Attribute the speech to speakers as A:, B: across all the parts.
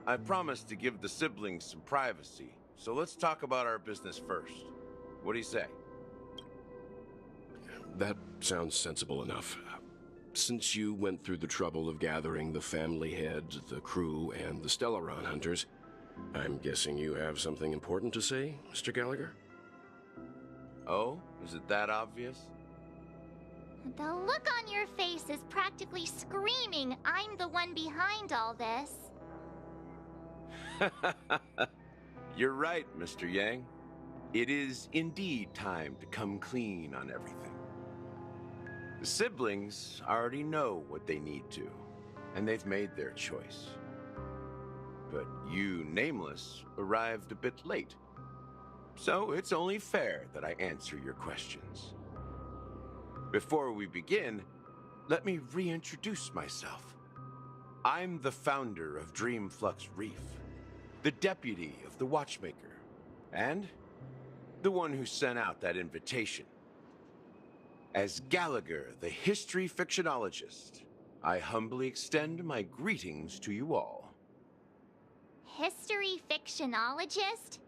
A: I promised to give the siblings some privacy, so let's talk about our business first. What do you say?
B: That sounds sensible enough. Since you went through the trouble of gathering the family head, the crew, and the Stellaron hunters, I'm guessing you have something important to say, Mr. Gallagher?
A: Oh, is it that obvious?
C: The look on your face is practically screaming, I'm the one behind all this.
A: You're right, Mr. Yang. It is indeed time to come clean on everything. The siblings already know what they need to, and they've made their choice. But you, Nameless, arrived a bit late. So it's only fair that I answer your questions. Before we begin, let me reintroduce myself. I'm the founder of Dreamflux Reef, the deputy of the Watchmaker, and the one who sent out that invitation. As Gallagher, the history fictionologist, I humbly extend my greetings to you all.
C: History fictionologist?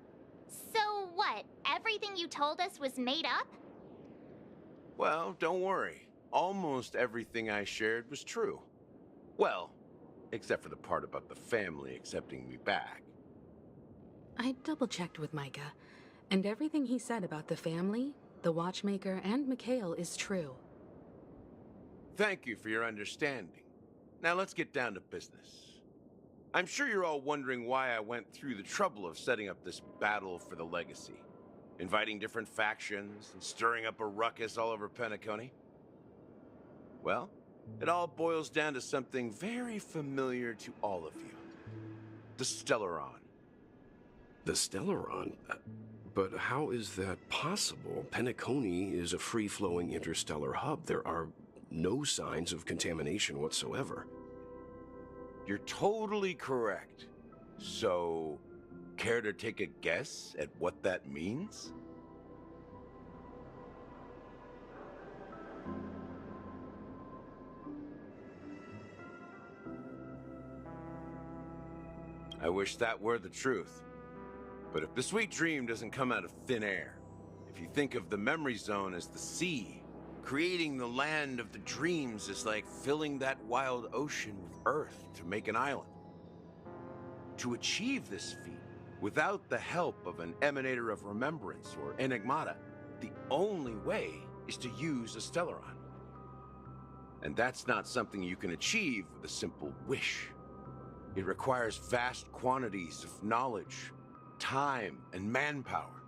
C: So what, everything you told us was made up?
A: Well, don't worry. Almost everything I shared was true. Well, except for the part about the family accepting me back.
D: I double-checked with Micah, and everything he said about the family, the Watchmaker, and Mikhail is true.
A: Thank you for your understanding. Now let's get down to business. I'm sure you're all wondering why I went through the trouble of setting up this battle for the legacy, inviting different factions and stirring up a ruckus all over Penacony. Well, it all boils down to something very familiar to all of you. The Stellaron.
B: The Stellaron? But how is that possible? Penacony is a free-flowing interstellar hub. There are no signs of contamination whatsoever.
A: You're totally correct. So, care to take a guess at what that means? I wish that were the truth. But if the sweet dream doesn't come out of thin air, if you think of the memory zone as the sea, creating the land of the dreams is like filling that wild ocean with earth to make an island. To achieve this feat, without the help of an emanator of remembrance or enigmata, the only way is to use a Stellaron. And that's not something you can achieve with a simple wish. It requires vast quantities of knowledge, time, and manpower.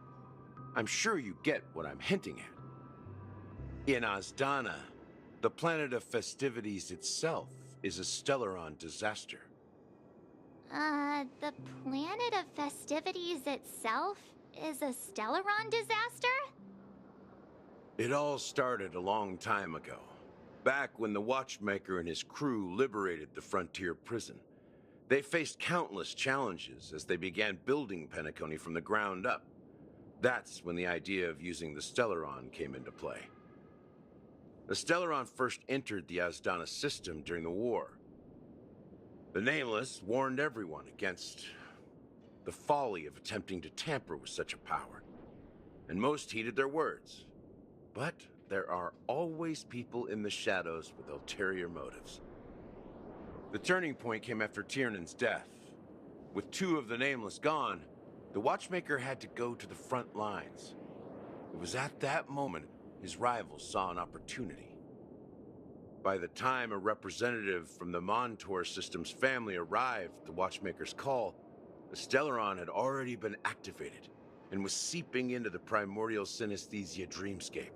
A: I'm sure you get what I'm hinting at. In Azdana, the planet of festivities itself is a Stellaron disaster.
C: The planet of festivities itself is a Stellaron disaster?
A: It all started a long time ago, back when the Watchmaker and his crew liberated the frontier prison. They faced countless challenges as they began building Penacony from the ground up. That's when the idea of using the Stellaron came into play. The Stellaron first entered the Azdana system during the war. The Nameless warned everyone against the folly of attempting to tamper with such a power, and most heeded their words. But there are always people in the shadows with ulterior motives. The turning point came after Tiernan's death. With two of the Nameless gone, the Watchmaker had to go to the front lines. It was at that moment his rivals saw an opportunity. By the time a representative from the Montour Systems family arrived at the Watchmaker's call, the Stellaron had already been activated and was seeping into the primordial synesthesia dreamscape.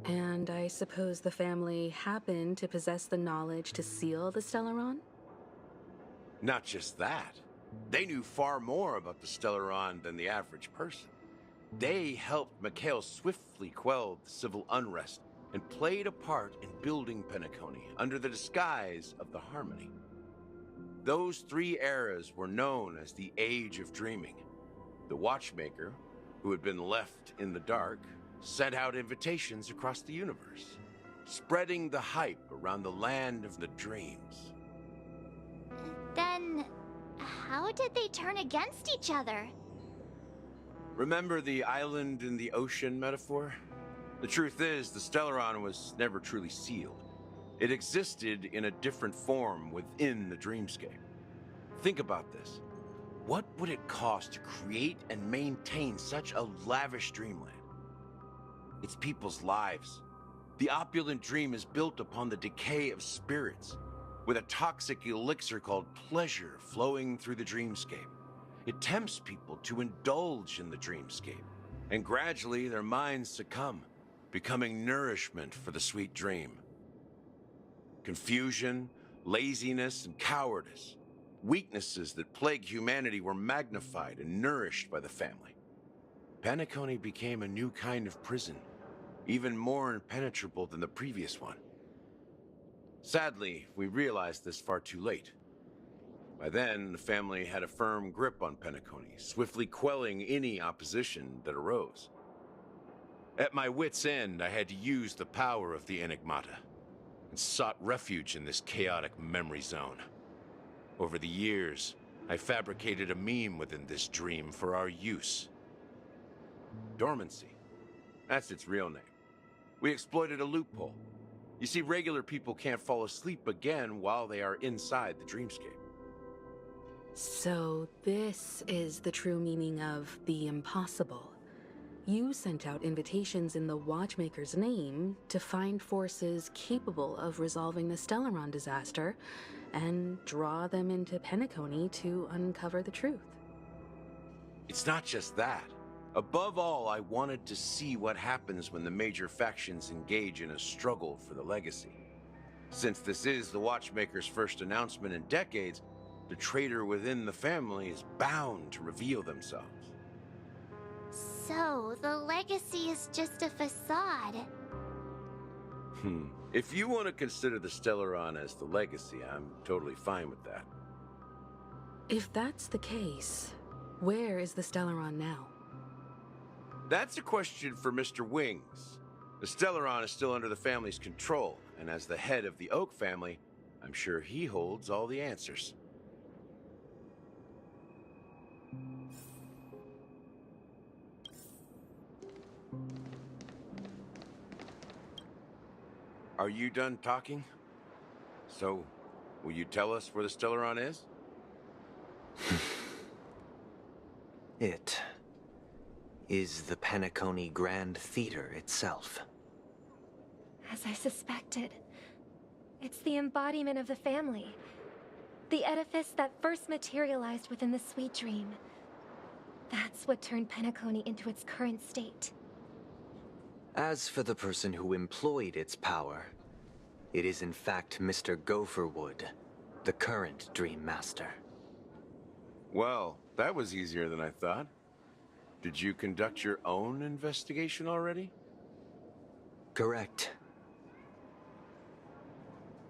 D: And I suppose the family happened to possess the knowledge to seal the Stellaron?
A: Not just that. They knew far more about the Stellaron than the average person. They helped Mikhail swiftly quell the civil unrest and played a part in building Penacony under the disguise of the Harmony. Those three eras were known as the Age of Dreaming. The Watchmaker, who had been left in the dark, sent out invitations across the universe, spreading the hype around the land of the dreams.
C: Then, How did they turn against each other?
A: Remember the island in the ocean metaphor? The truth is, the Stellaron was never truly sealed. It existed in a different form within the dreamscape. Think about this. What would it cost to create and maintain such a lavish dreamland? It's people's lives. The opulent dream is built upon the decay of spirits, with a toxic elixir called pleasure flowing through the dreamscape. It tempts people to indulge in the dreamscape, and gradually their minds succumb, becoming nourishment for the sweet dream. Confusion, laziness, and cowardice, weaknesses that plague humanity, were magnified and nourished by the family. Penacony became a new kind of prison, even more impenetrable than the previous one. Sadly, we realized this far too late. By then, the family had a firm grip on Penacony, swiftly quelling any opposition that arose. At my wit's end, I had to use the power of the Enigmata, and sought refuge in this chaotic memory zone. Over the years, I fabricated a meme within this dream for our use. Dormancy. That's its real name. We exploited a loophole. You see, regular people can't fall asleep again while they are inside the dreamscape.
D: So this is the true meaning of the impossible. You sent out invitations in the Watchmaker's name to find forces capable of resolving the Stellaron disaster and draw them into Penacony to uncover the truth.
A: It's not just that. Above all, I wanted to see what happens when the major factions engage in a struggle for the legacy. Since this is the Watchmaker's first announcement in decades, the traitor within the family is bound to reveal themselves.
C: So, the legacy is just a facade.
A: If you want to consider the Stellaron as the legacy, I'm totally fine with that.
D: If that's the case, where is the Stellaron now?
A: That's a question for Mr. Wings. The Stellaron is still under the family's control, and as the head of the Oak family, I'm sure he holds all the answers. Are you done talking? So, will you tell us where the Stellaron is?
E: It is the Penacony Grand Theater itself.
F: As I suspected, it's the embodiment of the family. The edifice that first materialized within the Sweet Dream. That's what turned Penacony into its current state.
E: As for the person who employed its power, it is in fact Mr. Gopherwood, the current Dream Master.
A: Well, that was easier than I thought. Did you conduct your own investigation already?
E: Correct.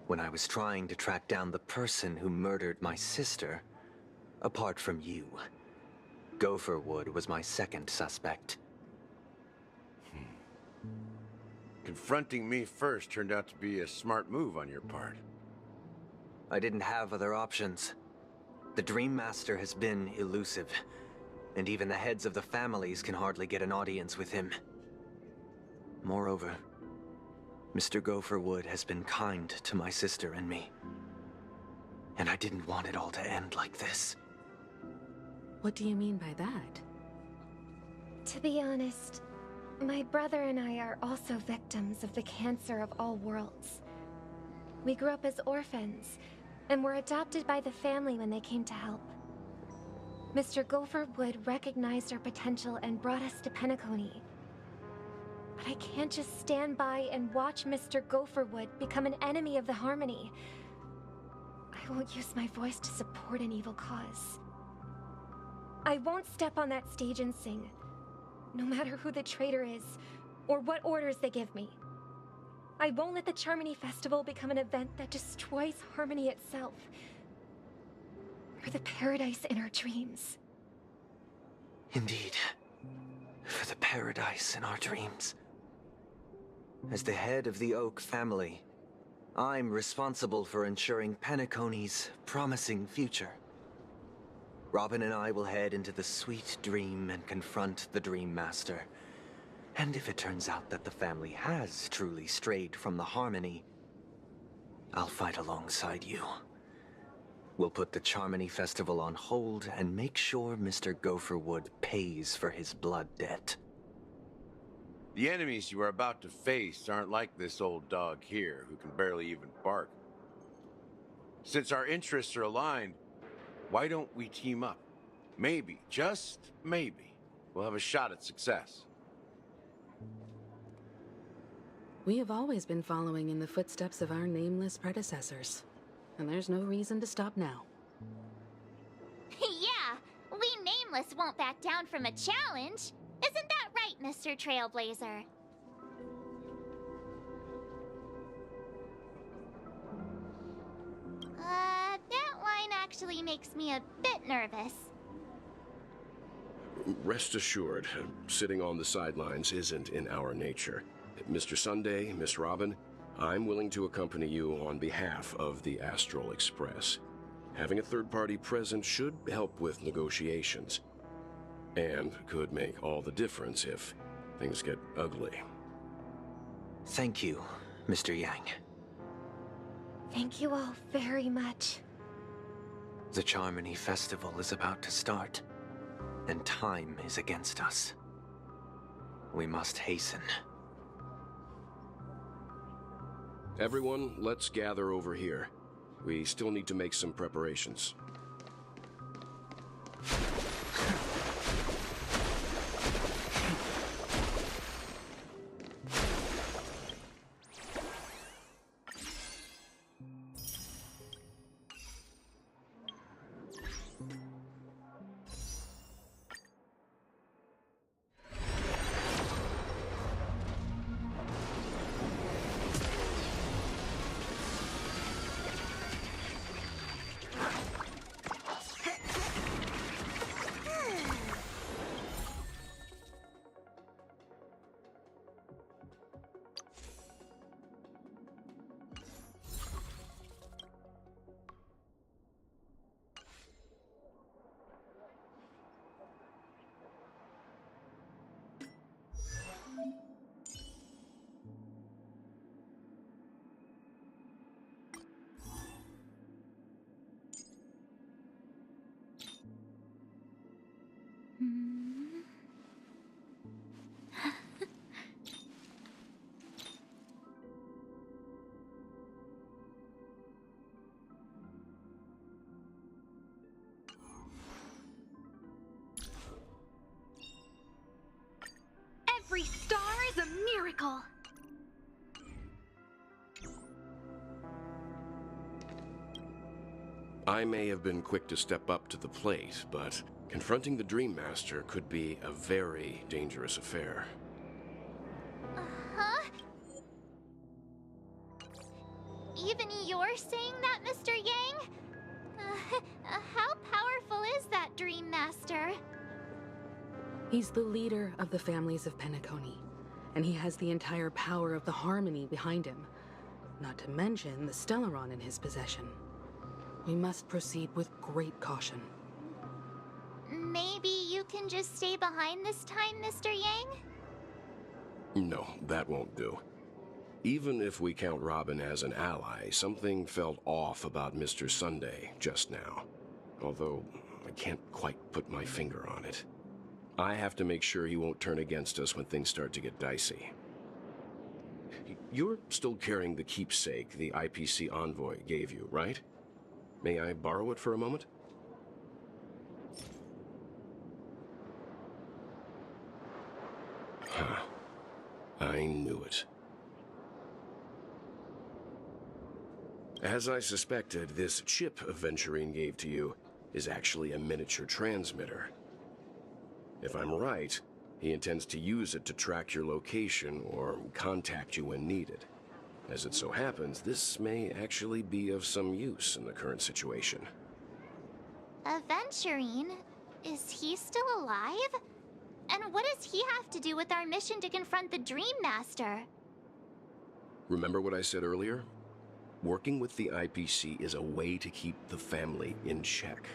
E: When I was trying to track down the person who murdered my sister, apart from you, Gopherwood was my second suspect.
A: Confronting me first turned out to be a smart move on your part.
E: I didn't have other options. The Dream Master has been elusive, and even the heads of the families can hardly get an audience with him. Moreover, Mr. Gopherwood has been kind to my sister and me. And I didn't want it all to end like this.
D: What do you mean by that?
F: To be honest, my brother and I are also victims of the cancer of all worlds. We grew up as orphans, and were adopted by the family when they came to help. Mr. Gopherwood recognized our potential and brought us to Penacony. But I can't just stand by and watch Mr. Gopherwood become an enemy of the Harmony. I won't use my voice to support an evil cause. I won't step on that stage and sing, no matter who the traitor is, or what orders they give me. I won't let the Charmony Festival become an event that destroys Harmony itself, or the paradise in our dreams.
E: Indeed. For the paradise in our dreams. As the head of the Oak family, I'm responsible for ensuring Penacony's promising future. Robin and I will head into the Sweet Dream and confront the Dream Master. And if it turns out that the family has truly strayed from the Harmony, I'll fight alongside you. We'll put the Charmony Festival on hold and make sure Mr. Gopherwood pays for his blood debt.
A: The enemies you are about to face aren't like this old dog here, who can barely even bark. Since our interests are aligned, why don't we team up? Maybe, just maybe, we'll have a shot at success.
D: We have always been following in the footsteps of our nameless predecessors, and there's no reason to stop now.
C: Yeah, we Nameless won't back down from a challenge. Isn't that right, Mr. Trailblazer? That line actually makes me a bit nervous.
B: Rest assured, sitting on the sidelines isn't in our nature. Mr. Sunday, Miss Robin, I'm willing to accompany you on behalf of the Astral Express. Having a third party present should help with negotiations, and could make all the difference if things get ugly.
E: Thank you, Mr. Yang.
F: Thank you all very much.
E: The Charmony Festival is about to start, and time is against us. We must hasten.
B: Everyone, let's gather over here. We still need to make some preparations.
G: Every star is a miracle!
B: I may have been quick to step up to the plate, but confronting the Dream Master could be a very dangerous affair.
C: Huh? Even you're saying that, Mr. Yang? How powerful is that Dream Master?
D: He's the leader of the families of Penacony, and he has the entire power of the Harmony behind him, not to mention the Stellaron in his possession. We must proceed with great caution.
C: Maybe you can just stay behind this time, Mr. Yang?
B: No, that won't do. Even if we count Robin as an ally, something felt off about Mr. Sunday just now. Although, I can't quite put my finger on it. I have to make sure he won't turn against us when things start to get dicey. You're still carrying the keepsake the IPC envoy gave you, right? May I borrow it for a moment? Huh. I knew it. As I suspected, this chip Aventurine gave to you is actually a miniature transmitter. If I'm right, he intends to use it to track your location or contact you when needed. As it so happens, this may actually be of some use in the current situation.
C: Aventurine? Is he still alive? And what does he have to do with our mission to confront the Dream Master?
B: Remember what I said earlier? Working with the IPC is a way to keep the family in check.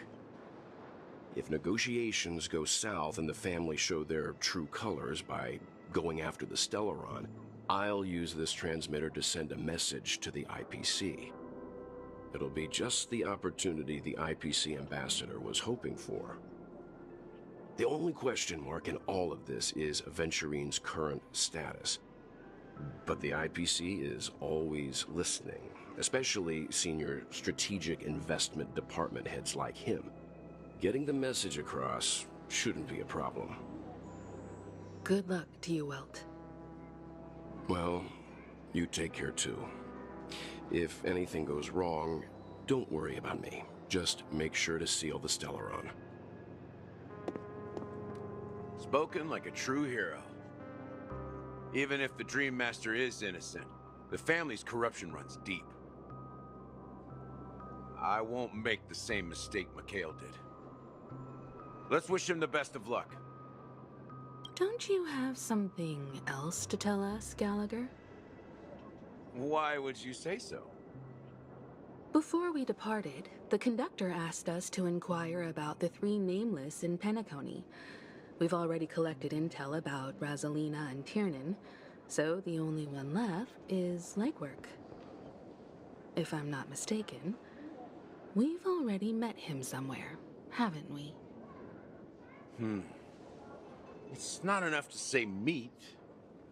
B: If negotiations go south and the family show their true colors by going after the Stellaron, I'll use this transmitter to send a message to the IPC. It'll be just the opportunity the IPC ambassador was hoping for. The only question mark in all of this is Aventurine's current status. But the IPC is always listening, especially senior strategic investment department heads like him. Getting the message across shouldn't be a problem.
D: Good luck to you, Welt.
B: Well, you take care too. If anything goes wrong, don't worry about me. Just make sure to seal the Stellaron.
A: Spoken like a true hero. Even if the Dream Master is innocent, the family's corruption runs deep. I won't make the same mistake Mikhail did. Let's wish him the best of luck.
D: Don't you have something else to tell us, Gallagher?
A: Why would you say so?
D: Before we departed, the conductor asked us to inquire about the 3 nameless in Penacony. We've already collected intel about Rosalina and Tiernan, so the only one left is legwork. If I'm not mistaken, we've already met him somewhere, haven't we?
A: It's not enough to say meet,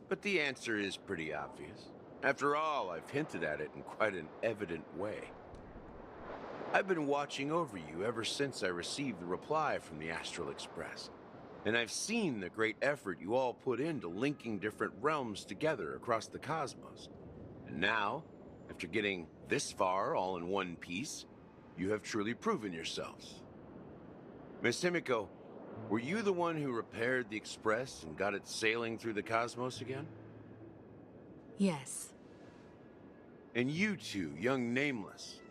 A: but the answer is pretty obvious. After all, I've hinted at it in quite an evident way. I've been watching over you ever since I received the reply from the Astral Express. And I've seen the great effort you all put into linking different realms together across the cosmos. And now, after getting this far all in one piece, you have truly proven yourselves. Miss Himiko, were you the one who repaired the Express and got it sailing through the cosmos again?
D: Yes.
A: And you two, young Nameless,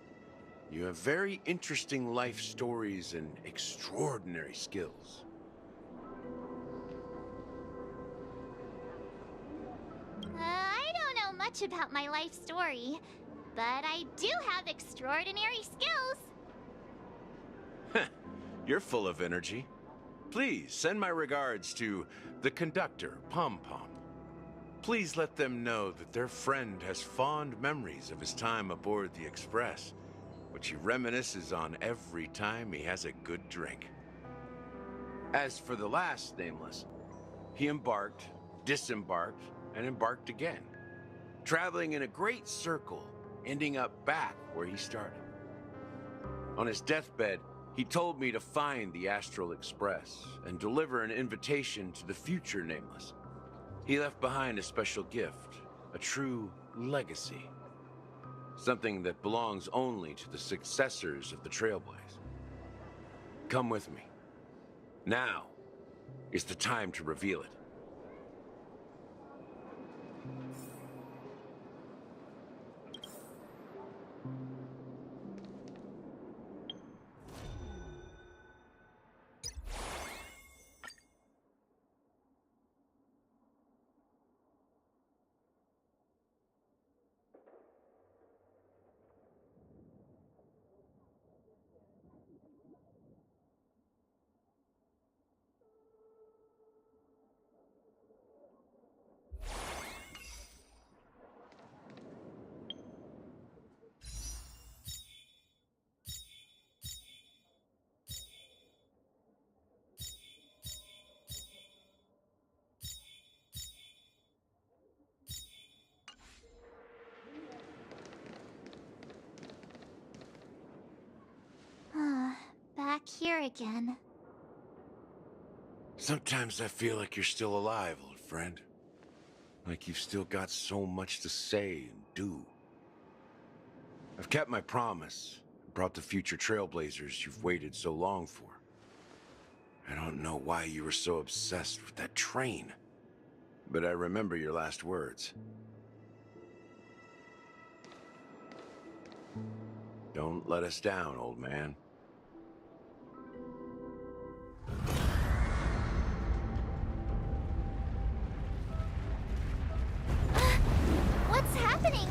A: you have very interesting life stories and extraordinary skills.
C: I don't know much about my life story, but I do have extraordinary skills.
A: You're full of energy. Please send my regards to the conductor, Pom Pom. Please let them know that their friend has fond memories of his time aboard the Express, which he reminisces on every time he has a good drink. As for the last Nameless, he embarked, disembarked, and embarked again, traveling in a great circle, ending up back where he started. On his deathbed, he told me to find the Astral Express and deliver an invitation to the future Nameless. He left behind a special gift, a true legacy. Something that belongs only to the successors of the Trailblaze. Come with me. Now is the time to reveal it.
C: Back here again.
A: Sometimes I feel like you're still alive, old friend. Like you've still got so much to say and do. I've kept my promise and brought the future Trailblazers you've waited so long for. I don't know why you were so obsessed with that train, but I remember your last words. Don't let us down, old man.
C: What's happening?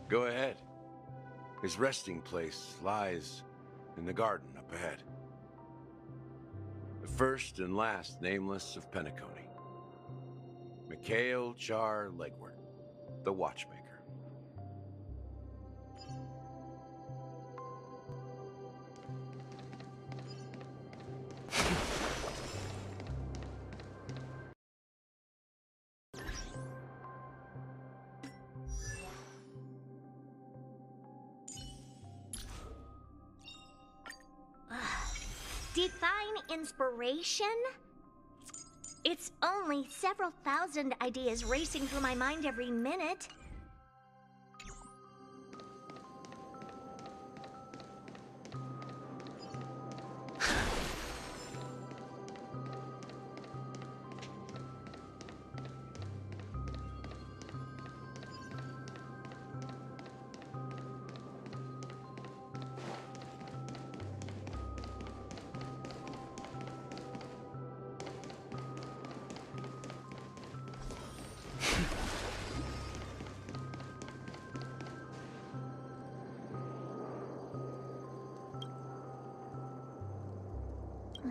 A: Go ahead. His resting place lies in the garden up ahead. The first and last nameless of Penacony. Mikhail Char Legwart, the Watchmaker.
H: Divine inspiration? It's only several thousand ideas racing through my mind every minute.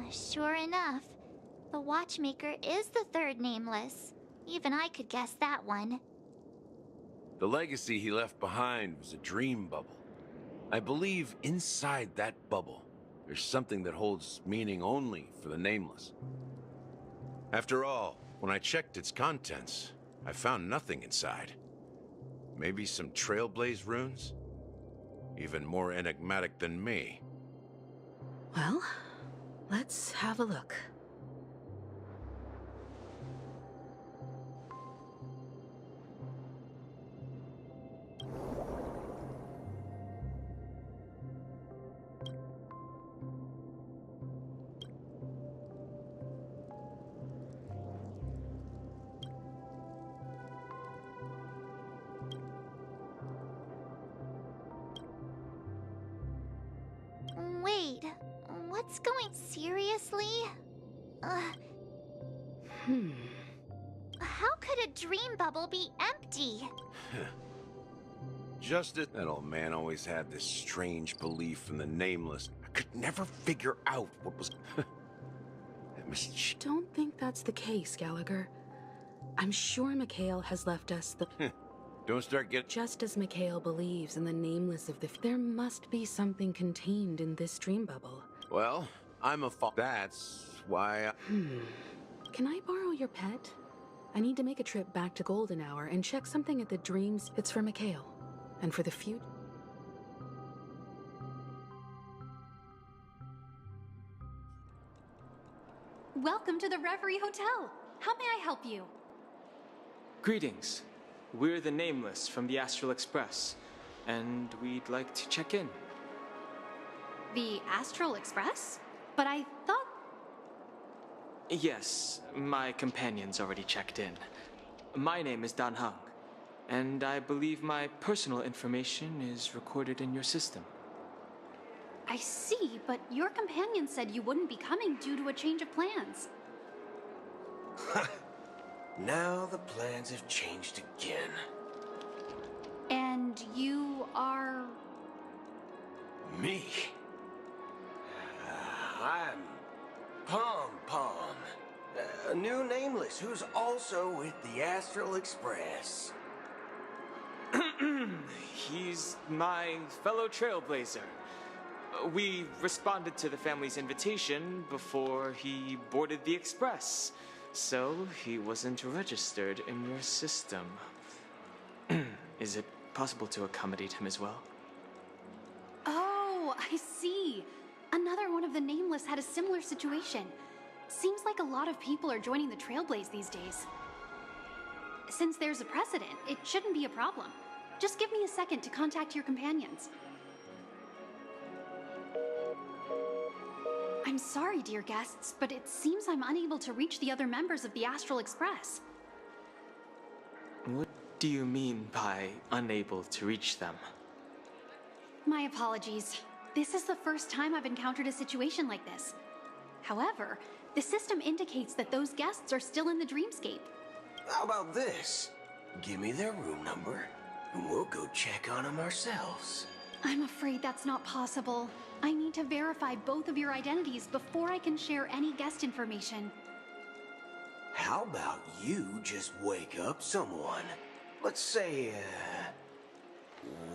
C: Sure enough, the Watchmaker is the third nameless. Even I could guess that one.
A: The legacy he left behind was a dream bubble. I believe inside that bubble, there's something that holds meaning only for the nameless. After all, when I checked its contents, I found nothing inside. Maybe some Trailblaze runes? Even more enigmatic than me.
D: Well, let's have a look.
C: Wait, what's going seriously? How could a dream bubble be empty?
A: Justice. That old man always had this strange belief in the nameless. I could never figure out what was... That must...
D: Don't think that's the case, Gallagher. I'm sure Mikhail has left us the...
A: Don't start getting...
D: Just as Mikhail believes in the nameless of the... There must be something contained in this dream bubble.
A: Well, I'm a That's why I...
D: Can I borrow your pet? I need to make a trip back to Golden Hour and check something at the dreams. It's for Mikhail. And for the future.
G: Welcome to the Reverie Hotel. How may I help you?
I: Greetings. We're the Nameless from the Astral Express, and we'd like to check in.
G: The Astral Express? But I thought...
I: Yes, my companion's already checked in. My name is Dan Heng, and I believe my personal information is recorded in your system.
G: I see, but your companion said you wouldn't be coming due to a change of plans.
B: Now the plans have changed again.
G: And you are...
B: Me? I'm Pom Pom, a new nameless who's also with the Astral Express.
I: He's my fellow trailblazer. We responded to the family's invitation before he boarded the express, so he wasn't registered in your system. Is it possible to accommodate him as well?
G: Oh, I see. Another one of the Nameless had a similar situation. Seems like a lot of people are joining the Trailblaze these days. Since there's a precedent, it shouldn't be a problem. Just give me a second to contact your companions. I'm sorry, dear guests, but it seems I'm unable to reach the other members of the Astral Express.
I: What do you mean by unable to reach them?
G: My apologies. This is the first time I've encountered a situation like this. However, the system indicates that those guests are still in the dreamscape.
B: How about this? Give me their room number,
J: and we'll go check on him ourselves.
G: I'm afraid that's not possible. I need to verify both of your identities before I can share any guest information.
J: How about you just wake up someone? Let's say,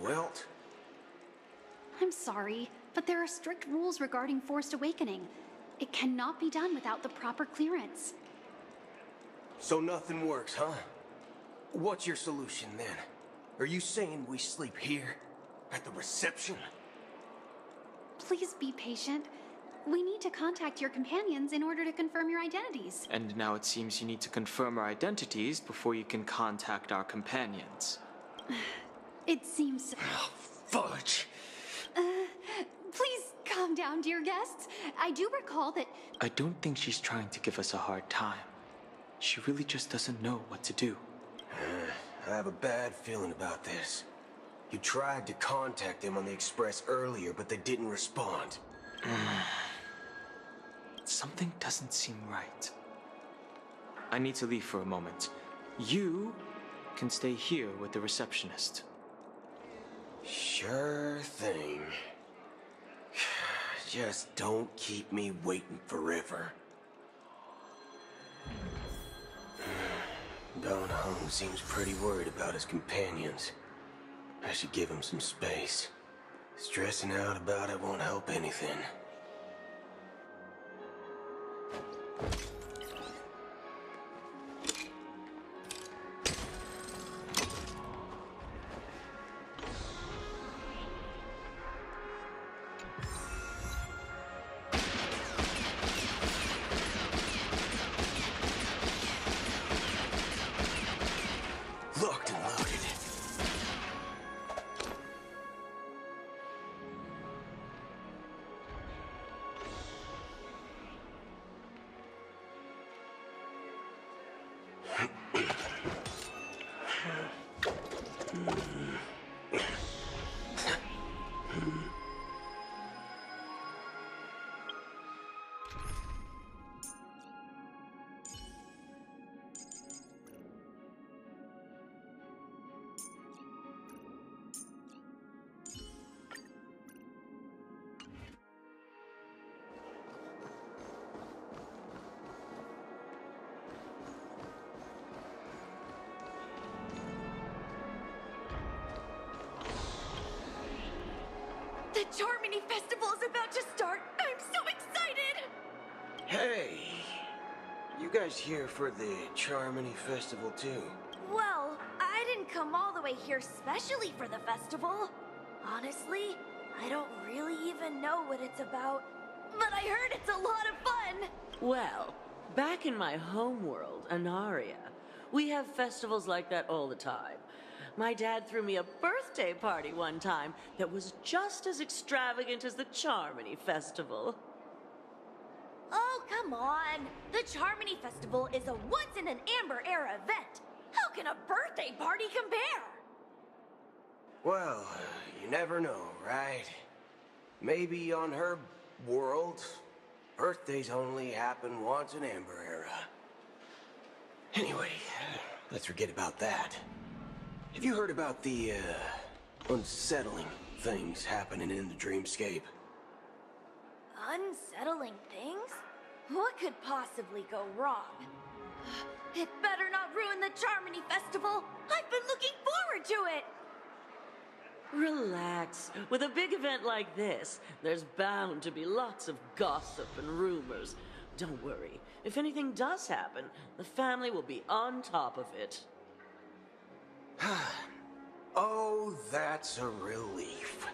J: Welt?
G: I'm sorry, but there are strict rules regarding forced awakening. It cannot be done without the proper clearance.
J: So nothing works, huh? What's your solution then? Are you saying we sleep here? At the reception?
G: Please be patient. We need to contact your companions in order to confirm your identities.
I: And now it seems you need to confirm our identities before you can contact our companions.
G: It seems...
J: Oh, fudge!
G: Please calm down, dear guests. I do recall that...
I: I don't think she's trying to give us a hard time. She really just doesn't know what to do.
J: I have a bad feeling about this. You tried to contact them on the Express earlier, but they didn't respond.
I: Something doesn't seem right. I need to leave for a moment. You can stay here with the receptionist.
J: Sure thing. Just don't keep me waiting forever. Don Hung seems pretty worried about his companions. I should give him some space. Stressing out about it won't help anything. Locked and loaded.
K: The Charmony Festival is about to start! I'm so excited!
J: Hey! You guys here for the Charmony Festival too?
K: Well, I didn't come all the way here specially for the festival. Honestly, I don't really even know what it's about. But I heard it's a lot of fun!
L: Well, back in my homeworld, Anaria, we have festivals like that all the time. My dad threw me a birthday party one time that was just as extravagant as the Charmony Festival.
K: Oh, come on! The Charmony Festival is a once-in-an-Amber-era event! How can a birthday party compare?
J: Well, you never know, right? Maybe on her world, birthdays only happen once in Amber Era. Anyway, let's forget about that. Have you heard about the, unsettling things happening in the dreamscape?
K: Unsettling things? What could possibly go wrong? It better not ruin the Charmony Festival! I've been looking forward to it!
L: Relax. With a big event like this, there's bound to be lots of gossip and rumors. Don't worry. If anything does happen, the family will be on top of it.
J: Oh, that's a relief.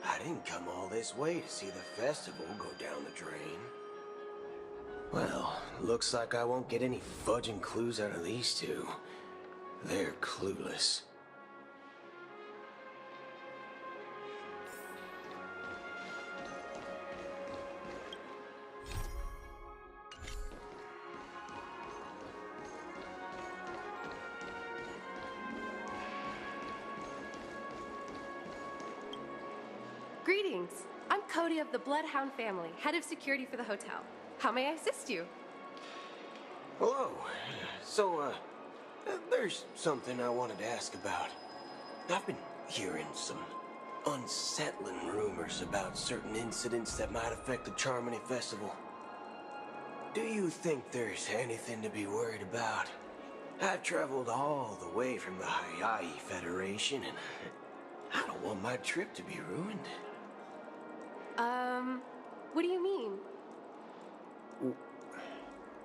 J: I didn't come all this way to see the festival go down the drain. Well, looks like I won't get any fudging clues out of these two. They're clueless.
M: Greetings. I'm Cody of the Bloodhound family, head of security for the hotel. How may I assist you?
J: Hello. So, there's something I wanted to ask about. I've been hearing some unsettling rumors about certain incidents that might affect the Charmony Festival. Do you think there's anything to be worried about? I've traveled all the way from the Hayai Federation, and I don't want my trip to be ruined.
M: What do you mean?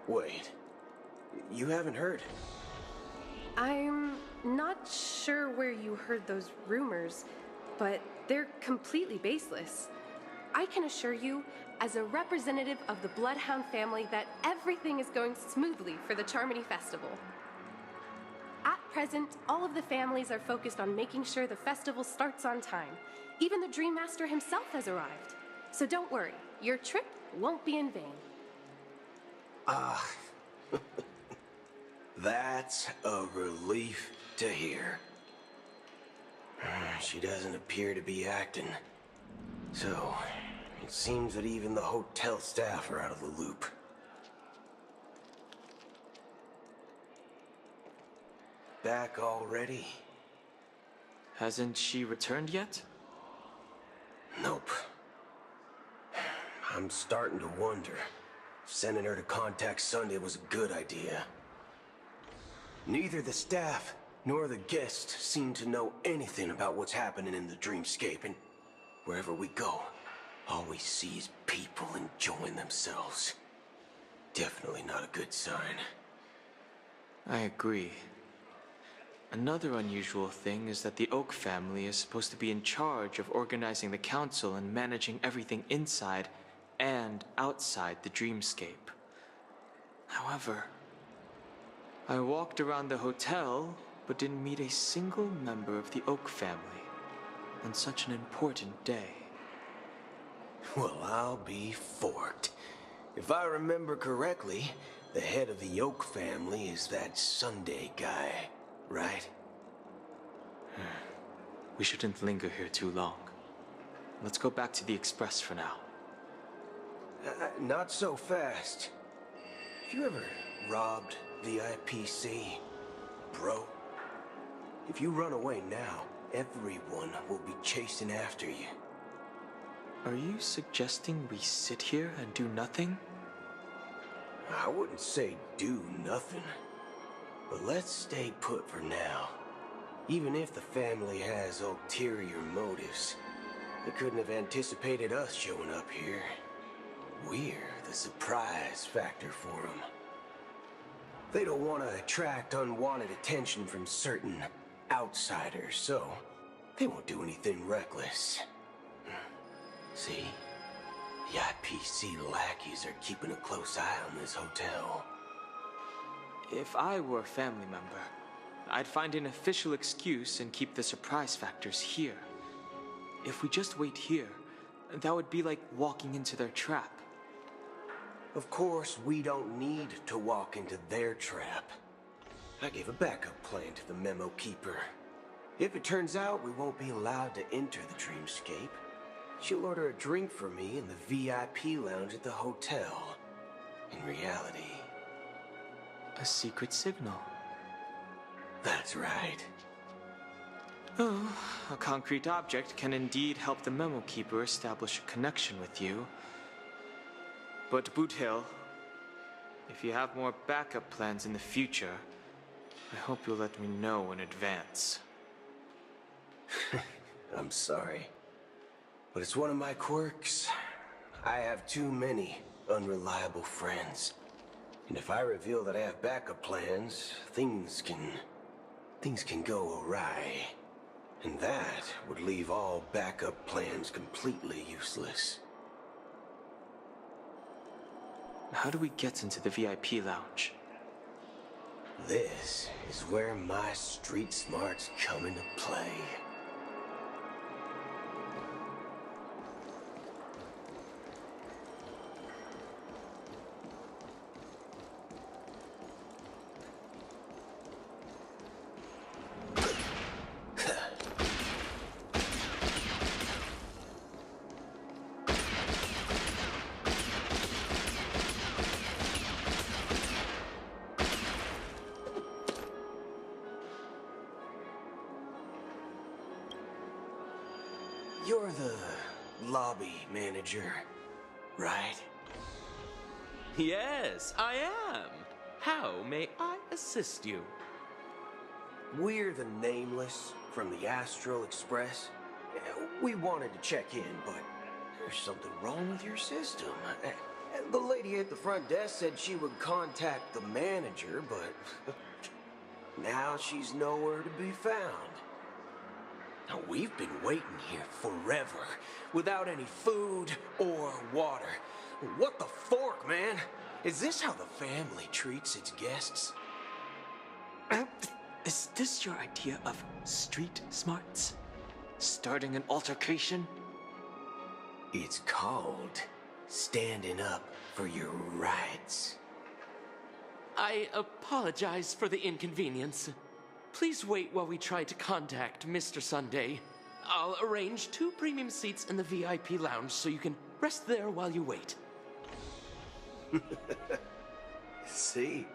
J: Wait, you haven't heard?
M: I'm not sure where you heard those rumors, but they're completely baseless. I can assure you, as a representative of the Bloodhound family, that everything is going smoothly for the Charmony Festival. At present, all of the families are focused on making sure the festival starts on time. Even the Dream Master himself has arrived. So don't worry, your trip won't be in vain.
J: That's a relief to hear. She doesn't appear to be acting. So, it seems that even the hotel staff are out of the loop. Back already?
I: Hasn't she returned yet?
J: Nope. I'm starting to wonder if sending her to contact Sunday was a good idea. Neither the staff nor the guests seem to know anything about what's happening in the dreamscape, and wherever we go, all we see is people enjoying themselves. Definitely not a good sign.
I: I agree. Another unusual thing is that the Oak family is supposed to be in charge of organizing the council and managing everything inside and outside the dreamscape. However, I walked around the hotel but didn't meet a single member of the Oak family on such an important day.
J: Well, I'll be forked. If I remember correctly, the head of the Oak family is that Sunday guy, right?
I: We shouldn't linger here too long. Let's go back to the Express for now.
J: Not so fast. Have you ever robbed VIPC, bro? If you run away now, everyone will be chasing after you.
I: Are you suggesting we sit here and do nothing?
J: I wouldn't say do nothing, but let's stay put for now. Even if the family has ulterior motives, they couldn't have anticipated us showing up here. We're the surprise factor for them. They don't want to attract unwanted attention from certain outsiders, so they won't do anything reckless. See? The IPC lackeys are keeping a close eye on this hotel.
I: If I were a family member, I'd find an official excuse and keep the surprise factors here. If we just wait here, that would be like walking into their trap.
J: Of course, we don't need to walk into their trap. I gave a backup plan to the memo keeper. If it turns out we won't be allowed to enter the dreamscape, she'll order a drink for me in the VIP lounge at the hotel. In reality...
I: a secret signal.
J: That's right.
I: Oh, a concrete object can indeed help the memo keeper establish a connection with you. But Boot Hill, if you have more backup plans in the future, I hope you'll let me know in advance.
J: I'm sorry, but it's one of my quirks. I have too many unreliable friends. And if I reveal that I have backup plans, things can go awry. And that would leave all backup plans completely useless.
I: How do we get into the VIP lounge?
J: This is where my street smarts come into play. You're the lobby manager, right?
N: Yes, I am. How may I assist you?
J: We're the Nameless from the Astral Express. We wanted to check in, but there's something wrong with your system. The lady at the front desk said she would contact the manager, but now she's nowhere to be found. Now, we've been waiting here forever, without any food or water. What the fork, man? Is this how the family treats its guests?
I: Is this your idea of street smarts? Starting an altercation?
J: It's called standing up for your rights.
N: I apologize for the inconvenience. Please wait while we try to contact Mr. Sunday. I'll arrange 2 premium seats in the VIP lounge so you can rest there while you wait.
J: See?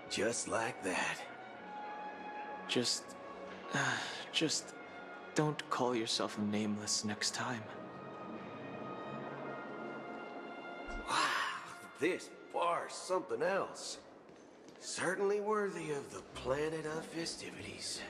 J: Just like that.
I: Just don't call yourself Nameless next time.
J: Wow, this bar's something else. Certainly worthy of the planet of festivities.